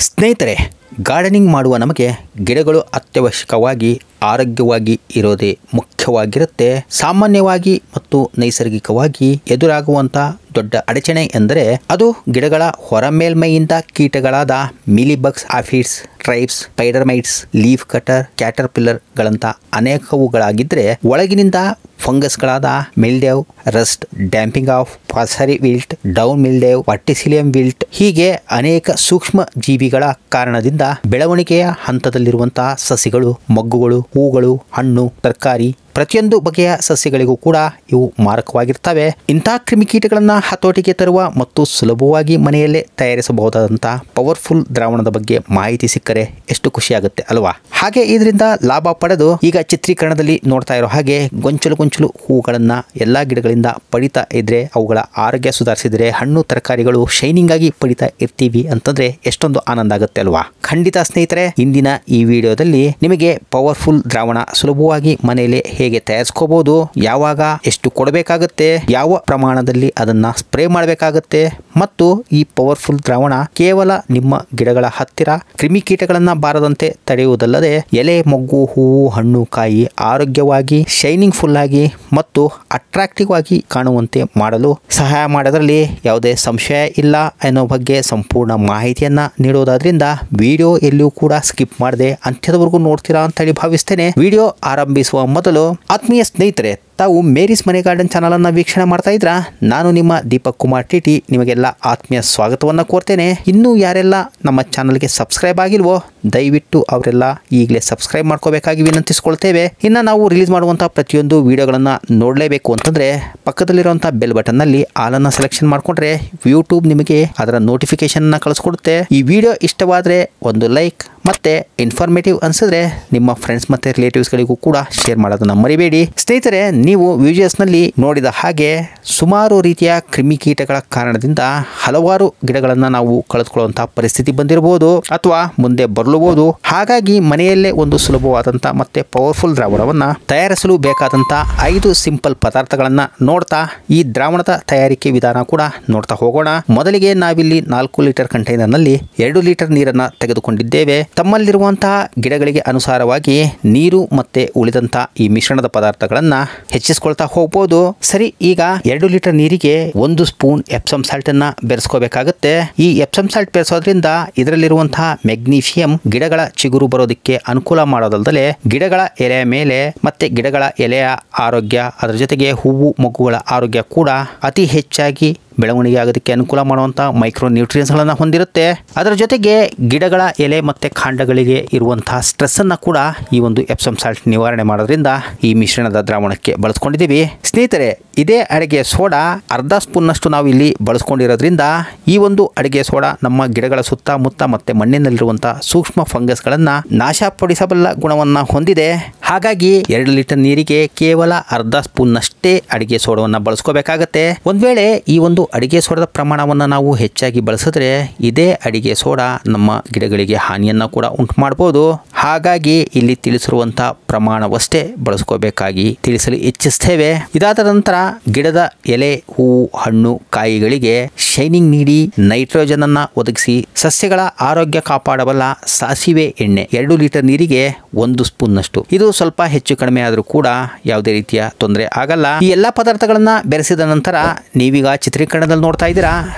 ಸ್ನೇಹಿತರೆ, ಗಾರ್ಡನಿಂಗ್ ಮಾಡುವ ನಮಗೆ ಗಿಡಗಳು ಅತ್ಯವಶ್ಯಕವಾಗಿ ಆರೋಗ್ಯವಾಗಿ ಇರೋದೇ ಮುಖ್ಯವಾಗಿರುತ್ತೆ. ಸಾಮಾನ್ಯವಾಗಿ ಮತ್ತು ನೈಸರ್ಗಿಕವಾಗಿ ಎದುರಾಗುವಂಥ ದೊಡ್ಡ ಅಡಚಣೆ ಎಂದರೆ ಅದು ಗಿಡಗಳ ಹೊರಮೇಲ್ಮೈಯಿಂದ ಕೀಟಗಳಾದ mealybugs, aphids, thrips, spider mites, leaf cutter, caterpillar ಗಳಂತ ಅನೇಕವುಗಳಾಗಿದ್ದರೆ ಒಳಗಿನಿಂದ ಫಂಗಸ್ಗಳಾದ mildew, rust, damping off, fusarium wilt, down mildew, verticillium wilt ಹೀಗೆ ಅನೇಕ ಸೂಕ್ಷ್ಮ ಜೀವಿಗಳ ಕಾರಣದಿಂದ ಬೆಳವಣಿಗೆಯ ಹಂತದಲ್ಲಿರುವಂತಹ ಸಸಿಗಳು, ಮೊಗ್ಗುಗಳು, ಹೂಗಳು, ಹಣ್ಣು, ತರಕಾರಿ ಪ್ರತಿಯೊಂದು ಬಗೆಯ ಸಸ್ಯಗಳಿಗೂ ಕೂಡ ಇವು ಮಾರಕವಾಗಿರ್ತವೆ. ಇಂತಹ ಕ್ರಿಮಿಕೀಟಗಳನ್ನು ಹತೋಟಿಗೆ ತರುವ ಮತ್ತು ಸುಲಭವಾಗಿ ಮನೆಯಲ್ಲೇ ತಯಾರಿಸಬಹುದಾದಂತಹ ಪವರ್ಫುಲ್ ದ್ರಾವಣದ ಬಗ್ಗೆ ಮಾಹಿತಿ ಸಿಕ್ಕರೆ ಎಷ್ಟು ಖುಷಿಯಾಗುತ್ತೆ ಅಲ್ವಾ? ಹಾಗೆ ಇದರಿಂದ ಲಾಭ ಪಡೆದು ಈಗ ಚಿತ್ರೀಕರಣದಲ್ಲಿ ನೋಡ್ತಾ ಇರೋ ಹಾಗೆ ಗೊಂಚಲು ಗೊಂಚಲು ಹೂಗಳನ್ನ ಎಲ್ಲಾ ಗಿಡಗಳಿಂದ ಪಡಿತಾ ಇದ್ರೆ, ಅವುಗಳ ಆರೋಗ್ಯ ಸುಧಾರಿಸಿದ್ರೆ, ಹಣ್ಣು ತರಕಾರಿಗಳು ಶೈನಿಂಗ್ ಆಗಿ ಪಡಿತಾ ಇರ್ತೀವಿ ಅಂತಂದ್ರೆ ಎಷ್ಟೊಂದು ಆನಂದ ಆಗುತ್ತೆ ಅಲ್ವಾ? ಖಂಡಿತ ಸ್ನೇಹಿತರೆ, ಇಂದಿನ ಈ ವಿಡಿಯೋದಲ್ಲಿ ನಿಮಗೆ ಪವರ್ಫುಲ್ ದ್ರಾವಣ ಸುಲಭವಾಗಿ ಮನೆಯಲ್ಲೇ ಹೇಗೆ ತಯಾರಿಸ್ಕೋಬಹುದು, ಯಾವಾಗ ಎಷ್ಟು ಕೊಡಬೇಕಾಗುತ್ತೆ, ಯಾವ ಪ್ರಮಾಣದಲ್ಲಿ ಅದನ್ನ ಸ್ಪ್ರೇ ಮಾಡಬೇಕಾಗುತ್ತೆ ಮತ್ತು ಈ ಪವರ್ಫುಲ್ ದ್ರಾವಣ ಕೇವಲ ನಿಮ್ಮ ಗಿಡಗಳ ಹತ್ತಿರ ಕ್ರಿಮಿಕೀಟಗಳನ್ನ ಬಾರದಂತೆ ತಡೆಯುವುದಲ್ಲದೆ ಎಲೆ, ಮೊಗ್ಗು, ಹೂವು, ಹಣ್ಣು, ಕಾಯಿ ಆರೋಗ್ಯವಾಗಿ ಶೈನಿಂಗ್ ಫುಲ್ ಆಗಿ ಮತ್ತು ಅಟ್ರಾಕ್ಟಿವ್ ಆಗಿ ಕಾಣುವಂತೆ ಮಾಡಲು ಸಹಾಯ ಮಾಡೋದ್ರಲ್ಲಿ ಯಾವುದೇ ಸಂಶಯ ಇಲ್ಲ ಅನ್ನೋ ಬಗ್ಗೆ ಸಂಪೂರ್ಣ ಮಾಹಿತಿಯನ್ನ ನೀಡೋದಾದ್ರಿಂದ ವಿಡಿಯೋ ಎಲ್ಲಿಯೂ ಕೂಡ ಸ್ಕಿಪ್ ಮಾಡದೆ ಅಂತ್ಯದವರೆಗೂ ನೋಡ್ತೀರಾ ಅಂತ ಹೇಳಿ ಭಾವಿಸ್ತೇನೆ. ವಿಡಿಯೋ ಆರಂಭಿಸುವ ಮೊದಲು ಆತ್ಮೀಯ ಸ್ನೇಹಿತರೆ, ತಾವು ಮೇರಿಸ್ ಮನೆ ಗಾರ್ಡನ್ ಚಾನಲ್ ಅನ್ನು ವೀಕ್ಷಣೆ ಮಾಡ್ತಾ ಇದ್ರ ನಾನು ನಿಮ್ಮ ದೀಪಕ್ ಕುಮಾರ್ ಟಿಟಿ ನಿಮಗೆಲ್ಲ ಆತ್ಮೀಯ ಸ್ವಾಗತವನ್ನ ಕೋರ್ತೇನೆ. ಇನ್ನೂ ಯಾರೆಲ್ಲ ನಮ್ಮ ಚಾನಲ್ಗೆ ಸಬ್ಸ್ಕ್ರೈಬ್ ಆಗಿಲ್ವೋ ದಯವಿಟ್ಟು ಅವರೆಲ್ಲ ಈಗಲೇ ಸಬ್ಸ್ಕ್ರೈಬ್ ಮಾಡ್ಕೋಬೇಕಾಗಿ ವಿನಂತಿಸ್ಕೊಳ್ತೇವೆ. ಇನ್ನು ನಾವು ರಿಲೀಸ್ ಮಾಡುವಂತಹ ಪ್ರತಿಯೊಂದು ವಿಡಿಯೋಗಳನ್ನ ನೋಡಲೇಬೇಕು ಅಂತಂದ್ರೆ ಪಕ್ಕದಲ್ಲಿರುವಂತಹ ಬೆಲ್ ಬಟನ್ ನಲ್ಲಿ ಆಲ್ ಅನ್ನ ಸೆಲೆಕ್ಷನ್ ಮಾಡ್ಕೊಂಡ್ರೆ ಯೂಟ್ಯೂಬ್ ನಿಮಗೆ ಅದರ ನೋಟಿಫಿಕೇಶನ್ ಅನ್ನ ಕಳಿಸ್ಕೊಡುತ್ತೆ. ಈ ವಿಡಿಯೋ ಇಷ್ಟವಾದ್ರೆ ಒಂದು ಲೈಕ್ ಮತ್ತೆ ಇನ್ಫಾರ್ಮೇಟಿವ್ ಅನ್ಸಿದ್ರೆ ನಿಮ್ಮ ಫ್ರೆಂಡ್ಸ್ ಮತ್ತೆ ರಿಲೇಟಿವ್ಸ್ ಗಳಿಗೂ ಕೂಡ ಶೇರ್ ಮಾಡೋದನ್ನ ಮರಿಬೇಡಿ. ಸ್ನೇಹಿತರೆ, ನೀವು ವಿಡಿಯೋಸ್ ನಲ್ಲಿ ನೋಡಿದ ಹಾಗೆ ಸುಮಾರು ರೀತಿಯ ಕ್ರಿಮಿಕೀಟಗಳ ಕಾರಣದಿಂದ ಹಲವಾರು ಗಿಡಗಳನ್ನ ನಾವು ಕಳೆದುಕೊಳ್ಳುವಂತಹ ಪರಿಸ್ಥಿತಿ ಬಂದಿರಬಹುದು ಅಥವಾ ಮುಂದೆ ಬರಲೂಬಹುದು. ಹಾಗಾಗಿ ಮನೆಯಲ್ಲೇ ಒಂದು ಸುಲಭವಾದಂತಹ ಮತ್ತೆ ಪವರ್ಫುಲ್ ದ್ರಾವಣವನ್ನ ತಯಾರಿಸಲು ಬೇಕಾದಂತ 5 ಸಿಂಪಲ್ ಪದಾರ್ಥಗಳನ್ನ ನೋಡ್ತಾ ಈ ದ್ರಾವಣದ ತಯಾರಿಕೆ ವಿಧಾನ ಕೂಡ ನೋಡ್ತಾ ಹೋಗೋಣ. ಮೊದಲಿಗೆ ನಾವಿಲ್ಲಿ 4 ಲೀಟರ್ ಕಂಟೈನರ್ ನಲ್ಲಿ 2 ಲೀಟರ್ ನೀರನ್ನ ತೆಗೆದುಕೊಂಡಿದ್ದೇವೆ. ತಮ್ಮಲ್ಲಿರುವಂತಹ ಗಿಡಗಳಿಗೆ ಅನುಸಾರವಾಗಿ ನೀರು ಮತ್ತೆ ಉಳಿದಂತ ಈ ಮಿಶ್ರಣದ ಪದಾರ್ಥಗಳನ್ನ ಹೆಚ್ಚಿಸ್ಕೊಳ್ತಾ ಹೋಗಬಹುದು. ಸರಿ, ಈಗ 2 ಲೀಟರ್ ನೀರಿಗೆ 1 ಸ್ಪೂನ್ ಎಪ್ಸಮ್ ಸಾಲ್ಟ್ ಅನ್ನ ಬೆರೆಸ್ಕೋಬೇಕಾಗುತ್ತೆ. ಈ ಎಪ್ಸಮ್ ಸಾಲ್ಟ್ ಬೆರೆಸೋದ್ರಿಂದ ಇದರಲ್ಲಿರುವಂತಹ ಮೆಗ್ನೀಷಿಯಂ ಗಿಡಗಳ ಚಿಗುರು ಬರೋದಕ್ಕೆ ಅನುಕೂಲ ಮಾಡೋದಲ್ಲದೆ ಗಿಡಗಳ ಎಲೆಯ ಮೇಲೆ ಮತ್ತೆ ಗಿಡಗಳ ಎಲೆಯ ಆರೋಗ್ಯ, ಅದರ ಜೊತೆಗೆ ಹೂವು ಮೊಗ್ಗುಗಳ ಆರೋಗ್ಯ ಕೂಡ ಅತಿ ಹೆಚ್ಚಾಗಿ ಬೆಳವಣಿಗೆ ಆಗೋದಕ್ಕೆ ಅನುಕೂಲ ಮಾಡುವಂತಹ ಮೈಕ್ರೋ ನ್ಯೂಟ್ರಿಯೆಂಟ್ಸ್ ಗಳನ್ನ ಹೊಂದಿರುತ್ತೆ. ಅದರ ಜೊತೆಗೆ ಗಿಡಗಳ ಎಲೆ ಮತ್ತೆ ಕಾಂಡಗಳಿಗೆ ಇರುವಂತಹ ಸ್ಟ್ರೆಸ್ ಅನ್ನ ಕೂಡ ಈ ಒಂದು ಎಪ್ಸಮ್ ಸಾಲ್ಟ್ ನಿವಾರಣೆ ಮಾಡೋದ್ರಿಂದ ಈ ಮಿಶ್ರಣದ ದ್ರಾವಣಕ್ಕೆ ಬಳಸ್ಕೊಂಡಿದ್ದೀವಿ. ಸ್ನೇಹಿತರೆ, ಇದೇ ಅಡಿಗೆ ಸೋಡಾ ಅರ್ಧ ಸ್ಪೂನ್ ನಷ್ಟು ನಾವು ಇಲ್ಲಿ ಬಳಸ್ಕೊಂಡಿರೋದ್ರಿಂದ ಈ ಒಂದು ಅಡಿಗೆ ಸೋಡಾ ನಮ್ಮ ಗಿಡಗಳ ಸುತ್ತಮುತ್ತ ಮತ್ತೆ ಮಣ್ಣಿನಲ್ಲಿರುವಂತಹ ಸೂಕ್ಷ್ಮ ಫಂಗಸ್ ಗಳನ್ನ ನಾಶಪಡಿಸಬಲ್ಲ ಗುಣವನ್ನ ಹೊಂದಿದೆ. ಹಾಗಾಗಿ 2 ಲೀಟರ್ ನೀರಿಗೆ ಕೇವಲ ಅರ್ಧ ಸ್ಪೂನ್ ನಷ್ಟೇ ಅಡಿಗೆ ಸೋಡವನ್ನ ಬಳಸ್ಕೋಬೇಕಾಗತ್ತೆ. ಒಂದ್ ವೇಳೆ ಈ ಒಂದು ಅಡಿಗೆ ಸೋಡಾದ ಪ್ರಮಾಣವನ್ನ ನಾವು ಹೆಚ್ಚಾಗಿ ಬಳಸಿದ್ರೆ ಇದೇ ಅಡಿಗೆ ಸೋಡಾ ನಮ್ಮ ಗಿಡಗಳಿಗೆ ಹಾನಿಯನ್ನ ಕೂಡ ಉಂಟು ಮಾಡಬಹುದು. ಹಾಗಾಗಿ ಇಲ್ಲಿ ತಿಳಿಸಿರುವಂತಹ ಪ್ರಮಾಣವಷ್ಟೇ ಬಳಸ್ಕೋಬೇಕಾಗಿ ತಿಳಿಸಲು ಇಚ್ಛಿಸ್ತೇವೆ. ಇದಾದ ನಂತರ ಗಿಡದ ಎಲೆ, ಹೂವು, ಹಣ್ಣು, ಕಾಯಿಗಳಿಗೆ ಶೈನಿಂಗ್ ನೀಡಿ ನೈಟ್ರೋಜನ್ ಅನ್ನ ಒದಗಿಸಿ ಸಸ್ಯಗಳ ಆರೋಗ್ಯ ಕಾಪಾಡಬಲ್ಲ ಸಾಸಿವೆ ಎಣ್ಣೆ 2 ಲೀಟರ್ ನೀರಿಗೆ 1 ಸ್ಪೂನ್ ನಷ್ಟು. ಇದು ಸ್ವಲ್ಪ ಹೆಚ್ಚು ಕಡಿಮೆ ಆದ್ರೂ ಕೂಡ ಯಾವುದೇ ರೀತಿಯ ತೊಂದರೆ ಆಗಲ್ಲ. ಈ ಎಲ್ಲಾ ಪದಾರ್ಥಗಳನ್ನ ಬೆರೆಸಿದ ನಂತರ ನೀವೀಗ ಚಿತ್ರೀಕರಣದಲ್ಲಿ ನೋಡ್ತಾ ಇದ್ದೀರಾ,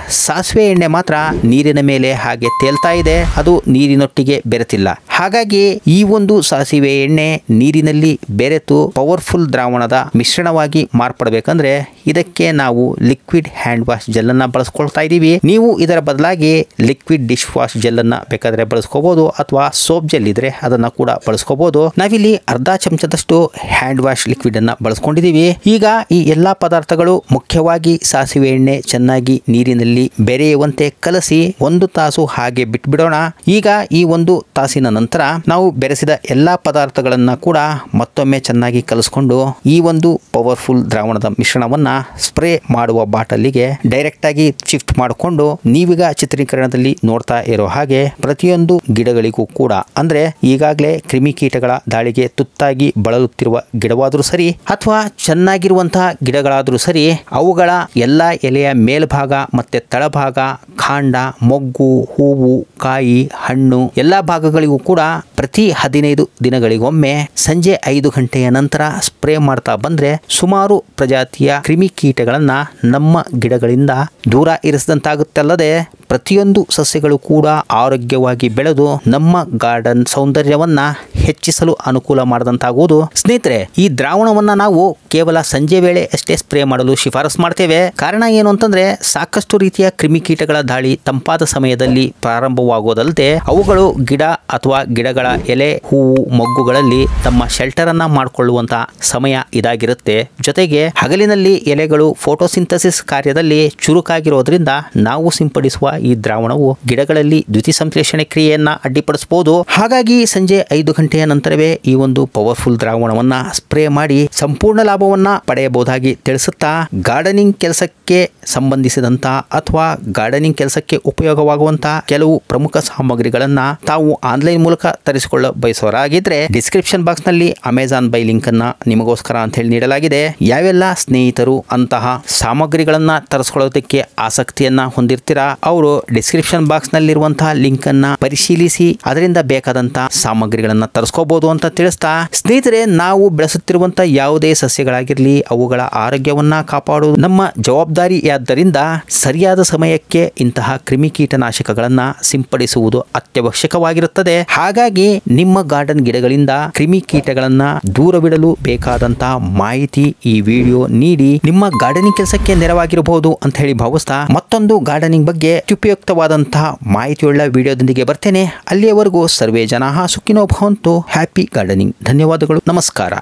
ಸಾಸಿವೆ ಎಣ್ಣೆ ಮಾತ್ರ ನೀರಿನ ಮೇಲೆ ಹಾಗೆ ತೇಲ್ತಾ ಇದೆ, ಅದು ನೀರಿನೊಟ್ಟಿಗೆ ಬೆರೆತಿಲ್ಲ. ಹಾಗಾಗಿ ಈ ಒಂದು ಸಾಸಿವೆ ಎಣ್ಣೆ ನೀರಿನಲ್ಲಿ ಬೆರೆತು ಪವರ್ಫುಲ್ ದ್ರಾವಣದ ಮಿಶ್ರಣವಾಗಿ ಮಾರ್ಪಡಬೇಕಂದ್ರೆ ಇದಕ್ಕೆ ನಾವು ಲಿಕ್ವಿಡ್ ಹ್ಯಾಂಡ್ ವಾಶ್ ಜೆಲ್ ಅನ್ನ ಬಳಸ್ಕೊಳ್ತಾ ಇದೀವಿ. ನೀವು ಇದರ ಬದಲಾಗಿ ಲಿಕ್ವಿಡ್ ಡಿಶ್ ವಾಶ್ ಜೆಲ್ ಅನ್ನ ಬೇಕಾದ್ರೆ ಬಳಸ್ಕೋಬಹುದು ಅಥವಾ ಸೋಪ್ ಜೆಲ್ ಇದ್ರೆ ಅದನ್ನ ಕೂಡ ಬಳಸ್ಕೋಬಹುದು. ನಾವಿಲ್ಲಿ ಅರ್ಧ ಚಮಚದಷ್ಟು ಹ್ಯಾಂಡ್ ವಾಶ್ ಲಿಕ್ವಿಡ್ ಅನ್ನ ಬಳಸ್ಕೊಂಡಿದೀವಿ. ಈಗ ಈ ಎಲ್ಲಾ ಪದಾರ್ಥಗಳು ಮುಖ್ಯವಾಗಿ ಸಾಸಿವೆ ಎಣ್ಣೆ ಚೆನ್ನಾಗಿ ನೀರಿನಲ್ಲಿ ಬೆರೆಯುವಂತೆ ಕಲಸಿ 1 ತಾಸು ಹಾಗೆ ಬಿಟ್ಬಿಡೋಣ. ಈಗ ಈ 1 ತಾಸಿನ ನಂತರ ನಂತರ ನಾವು ಬೆರೆಸಿದ ಎಲ್ಲಾ ಪದಾರ್ಥಗಳನ್ನ ಕೂಡ ಮತ್ತೊಮ್ಮೆ ಚೆನ್ನಾಗಿ ಕಲಿಸ್ಕೊಂಡು ಈ ಒಂದು ಪವರ್ಫುಲ್ ದ್ರಾವಣದ ಮಿಶ್ರಣವನ್ನ ಸ್ಪ್ರೇ ಮಾಡುವ ಬಾಟಲಿಗೆ ಡೈರೆಕ್ಟ್ ಆಗಿ ಶಿಫ್ಟ್ ಮಾಡಿಕೊಂಡು ನೀವೀಗ ಚಿತ್ರೀಕರಣದಲ್ಲಿ ನೋಡ್ತಾ ಇರೋ ಹಾಗೆ ಪ್ರತಿಯೊಂದು ಗಿಡಗಳಿಗೂ ಕೂಡ ಅಂದ್ರೆ ಈಗಾಗಲೇ ಕ್ರಿಮಿಕೀಟಗಳ ದಾಳಿಗೆ ತುತ್ತಾಗಿ ಬಳಲುತ್ತಿರುವ ಗಿಡವಾದರೂ ಸರಿ ಅಥವಾ ಚೆನ್ನಾಗಿರುವಂತಹ ಗಿಡಗಳಾದರೂ ಸರಿ ಅವುಗಳ ಎಲ್ಲಾ ಎಲೆಯ ಮೇಲ್ಭಾಗ ಮತ್ತೆ ತಳಭಾಗ, ಕಾಂಡ, ಮೊಗ್ಗು, ಹೂವು, ಕಾಯಿ, ಹಣ್ಣು ಎಲ್ಲಾ ಭಾಗಗಳಿಗೂ ಕೂಡ ಪ್ರತಿ 15 ದಿನಗಳಿಗೊಮ್ಮೆ ಸಂಜೆ 5 ಗಂಟೆಯ ನಂತರ ಸ್ಪ್ರೇ ಮಾಡ್ತಾ ಬಂದ್ರೆ ಸುಮಾರು ಪ್ರಜಾತಿಯ ಕ್ರಿಮಿಕೀಟಗಳನ್ನ ನಮ್ಮ ಗಿಡಗಳಿಂದ ದೂರ ಇರಿಸಿದಂತಾಗುತ್ತಲ್ಲದೆ ಪ್ರತಿಯೊಂದು ಸಸ್ಯಗಳು ಕೂಡ ಆರೋಗ್ಯವಾಗಿ ಬೆಳೆದು ನಮ್ಮ ಗಾರ್ಡನ್ ಸೌಂದರ್ಯವನ್ನ ಹೆಚ್ಚಿಸಲು ಅನುಕೂಲ ಮಾಡಿದಂತಾಗುವುದು. ಸ್ನೇಹಿತರೆ, ಈ ದ್ರಾವಣವನ್ನ ನಾವು ಕೇವಲ ಸಂಜೆ ವೇಳೆ ಅಷ್ಟೇ ಸ್ಪ್ರೇ ಮಾಡಲು ಶಿಫಾರಸು ಮಾಡ್ತೇವೆ. ಕಾರಣ ಏನು ಅಂತಂದ್ರೆ ಸಾಕಷ್ಟು ರೀತಿಯ ಕ್ರಿಮಿಕೀಟಗಳ ದಾಳಿ ತಂಪಾದ ಸಮಯದಲ್ಲಿ ಪ್ರಾರಂಭವಾಗುವುದಲ್ಲದೆ ಅವುಗಳು ಗಿಡ ಅಥವಾ ಗಿಡಗಳ ಎಲೆ, ಹೂವು, ಮೊಗ್ಗುಗಳಲ್ಲಿ ತಮ್ಮ ಶೆಲ್ಟರ್ ಅನ್ನ ಮಾಡಿಕೊಳ್ಳುವಂತಹ ಸಮಯ ಇದಾಗಿರುತ್ತೆ. ಜೊತೆಗೆ ಹಗಲಿನಲ್ಲಿ ಎಲೆಗಳು ಫೋಟೋಸಿಂಥಸಿಸ್ ಕಾರ್ಯದಲ್ಲಿ ಚುರುಕಾಗಿರೋದ್ರಿಂದ ನಾವು ಸಿಂಪಡಿಸುವ ಈ ದ್ರಾವಣವು ಗಿಡಗಳಲ್ಲಿ ದ್ಯುತಿ ಸಂಶ್ಲೇಷಣೆ ಕ್ರಿಯೆಯನ್ನ ಅಡ್ಡಿಪಡಿಸಬಹುದು. ಹಾಗಾಗಿ ಸಂಜೆ 5 ಗಂಟೆಯ ನಂತರವೇ ಈ ಒಂದು ಪವರ್ಫುಲ್ ದ್ರಾವಣವನ್ನ ಸ್ಪ್ರೇ ಮಾಡಿ ಸಂಪೂರ್ಣ ಲಾಭವನ್ನ ಪಡೆಯಬಹುದಾಗಿ ತಿಳಿಸುತ್ತಾ, ಗಾರ್ಡನಿಂಗ್ ಕೆಲಸಕ್ಕೆ ಸಂಬಂಧಿಸಿದಂತ ಅಥವಾ ಗಾರ್ಡನಿಂಗ್ ಕೆಲಸಕ್ಕೆ ಉಪಯೋಗವಾಗುವಂತಹ ಕೆಲವು ಪ್ರಮುಖ ಸಾಮಗ್ರಿಗಳನ್ನ ತಾವು ಆನ್ಲೈನ್ ಮೂಲಕ ತರಿಸಿಕೊಳ್ಳ ಬಯಸುವರಾಗಿದ್ರೆ ಡಿಸ್ಕ್ರಿಪ್ಷನ್ ಬಾಕ್ಸ್ ನಲ್ಲಿ ಅಮೆಜಾನ್ ಬೈ ಲಿಂಕ್ ಅನ್ನ ನಿಮಗೋಸ್ಕರ ಅಂತ ಹೇಳಿ ನೀಡಲಾಗಿದೆ. ಯಾವೆಲ್ಲ ಸ್ನೇಹಿತರು ಅಂತಹ ಸಾಮಗ್ರಿಗಳನ್ನ ತರಿಸಿಕೊಳ್ಳೋದಕ್ಕೆ ಆಸಕ್ತಿಯನ್ನ ಹೊಂದಿರ್ತೀರಾ ಅವರು ಡಿಸ್ಕ್ರಿಪ್ಷನ್ ಬಾಕ್ಸ್ ನಲ್ಲಿರುವಂತಹ ಲಿಂಕ್ ಅನ್ನ ಪರಿಶೀಲಿಸಿ ಅದರಿಂದ ಬೇಕಾದಂತಹ ಸಾಮಗ್ರಿಗಳನ್ನ ತರಿಸ್ಕೋಬಹುದು ಅಂತ ತಿಳಿಸ್ತಾ, ಸ್ನೇಹಿತರೆ, ನಾವು ಬೆಳೆಸುತ್ತಿರುವಂತಹ ಯಾವುದೇ ಸಸ್ಯಗಳಾಗಿರ್ಲಿ ಅವುಗಳ ಆರೋಗ್ಯವನ್ನ ಕಾಪಾಡುವುದು ನಮ್ಮ ಜವಾಬ್ದಾರಿಯಾದ್ದರಿಂದ ಸರಿಯಾದ ಸಮಯಕ್ಕೆ ಇಂತಹ ಕ್ರಿಮಿಕೀಟನಾಶಕಗಳನ್ನ ಸಿಂಪಡಿಸುವುದು ಅತ್ಯವಶ್ಯಕವಾಗಿರುತ್ತದೆ. ಹಾಗಾಗಿ ನಿಮ್ಮ ಗಾರ್ಡನ್ ಗಿಡಗಳಿಂದ ಕ್ರಿಮಿಕೀಟಗಳನ್ನ ದೂರವಿಡಲು ಬೇಕಾದಂತಹ ಮಾಹಿತಿ ಈ ವಿಡಿಯೋ ನೀಡಿ ನಿಮ್ಮ ಗಾರ್ಡನಿಂಗ್ ಕೆಲಸಕ್ಕೆ ನೆರವಾಗಿರಬಹುದು ಅಂತ ಹೇಳಿ ಭಾವಿಸ್ತಾ ಮತ್ತೊಂದು ಗಾರ್ಡನಿಂಗ್ ಬಗ್ಗೆ ಉಪಯುಕ್ತವಾದಂತಹ ಮಾಹಿತಿಯುಳ್ಳ ವಿಡಿಯೋದೊಂದಿಗೆ ಬರ್ತೇನೆ. ಅಲ್ಲಿಯವರೆಗೂ ಸರ್ವೇ ಜನಾಃ ಸುಖಿನೋ ಭವಂತು. Happy gardening. ಧನ್ಯವಾದಗಳು. ನಮಸ್ಕಾರ.